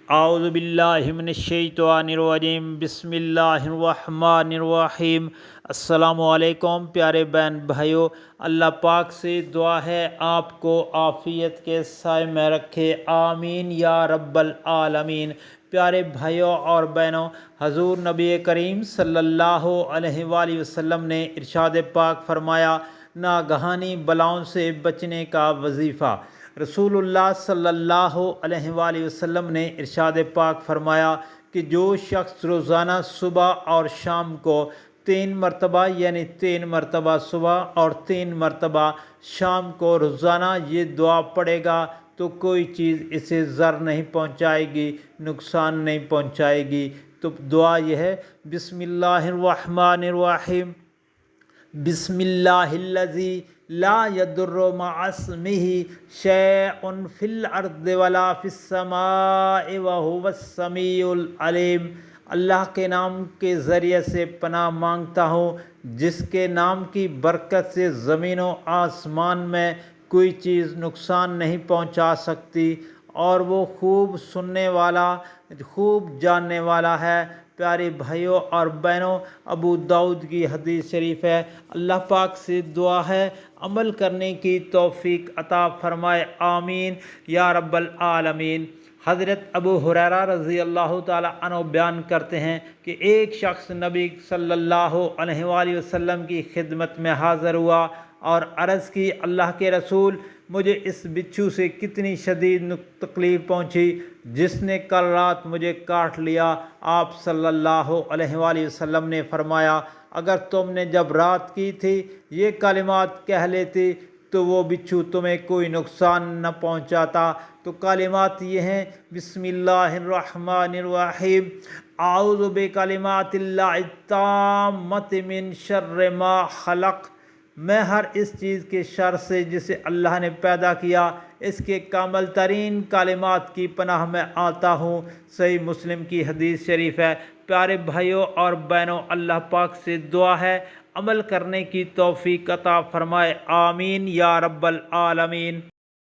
اعوذ باللہ من الشیطان الرجیم بسم اللہ الرحمن الرحیم۔ السلام علیکم پیارے بہن بھائیو، اللہ پاک سے دعا ہے آپ کو عافیت کے سائے میں رکھے، آمین یا رب العالمین۔ پیارے بھائیوں اور بہنوں، حضور نبی کریم صلی اللہ علیہ وآلہ وسلم نے ارشاد پاک فرمایا، ناگہانی بلاؤں سے بچنے کا وظیفہ۔ رسول اللہ صلی اللہ علیہ وآلہ وسلم نے ارشاد پاک فرمایا کہ جو شخص روزانہ صبح اور شام کو 3 مرتبہ یعنی 3 مرتبہ صبح اور 3 مرتبہ شام کو روزانہ یہ دعا پڑھے گا تو کوئی چیز اسے ضر نہیں پہنچائے گی، نقصان نہیں پہنچائے گی۔ تو دعا یہ ہے، بسم اللہ الرحمن الرحیم، بسم اللہ الذی لا یضر مع اسمہ شیء فی الارض ولا فی السماء وہو السمیع العلیم۔ اللہ کے نام کے ذریعے سے پناہ مانگتا ہوں جس کے نام کی برکت سے زمین و آسمان میں کوئی چیز نقصان نہیں پہنچا سکتی، اور وہ خوب سننے والا، خوب جاننے والا ہے۔ پیارے بھائیوں اور بہنوں، ابو داؤد کی حدیث شریف ہے۔ اللہ پاک سے دعا ہے عمل کرنے کی توفیق عطا فرمائے، آمین یا رب العالمین۔ حضرت ابو ہریرہ رضی اللہ تعالی عنہ بیان کرتے ہیں کہ ایک شخص نبی صلی اللہ علیہ وآلہ وسلم کی خدمت میں حاضر ہوا اور عرض کی، اللہ کے رسول، مجھے اس بچھو سے کتنی شدید تکلیف پہنچی جس نے کل رات مجھے کاٹ لیا۔ آپ صلی اللہ علیہ وآلہ وسلم نے فرمایا، اگر تم نے جب رات کی تھی یہ کلمات کہہ لیتی تو وہ بچھو تمہیں کوئی نقصان نہ پہنچاتا۔ تو کلمات یہ ہیں، بسم اللہ الرحمن الرحیم، اعوذ بکلمات اللہ التامۃ من شر ما خلق۔ میں ہر اس چیز کے شر سے جسے اللہ نے پیدا کیا، اس کے کامل ترین کلمات کی پناہ میں آتا ہوں۔ صحیح مسلم کی حدیث شریف ہے۔ پیارے بھائیوں اور بہنوں، اللہ پاک سے دعا ہے عمل کرنے کی توفیق عطا فرمائے، آمین یا رب العالمین۔